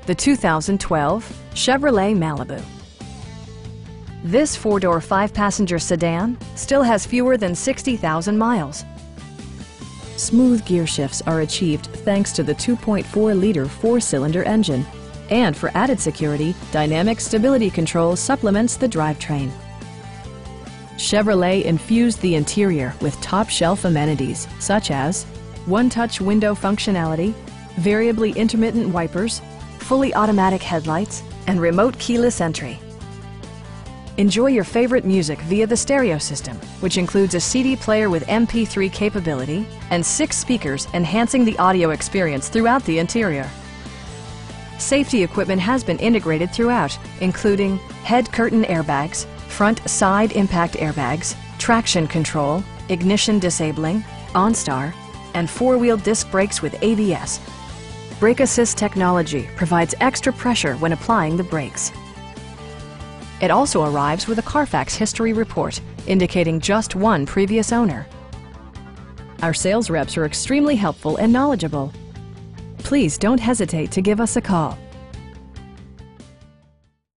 the 2012 Chevrolet Malibu. This four-door, five-passenger sedan still has fewer than 60,000 miles. Smooth gear shifts are achieved thanks to the 2.4-liter four-cylinder engine. And for added security, dynamic stability control supplements the drivetrain. Chevrolet infused the interior with top-shelf amenities such as one-touch window functionality, variably intermittent wipers, fully automatic headlights, and remote keyless entry. Enjoy your favorite music via the stereo system, which includes a CD player with MP3 capability and 6 speakers enhancing the audio experience throughout the interior. Safety equipment has been integrated throughout, including head curtain airbags, front side impact airbags, traction control, ignition disabling, OnStar, and four-wheel disc brakes with ABS. Brake Assist technology provides extra pressure when applying the brakes. It also arrives with a Carfax history report, indicating just one previous owner. Our sales reps are extremely helpful and knowledgeable. Please don't hesitate to give us a call.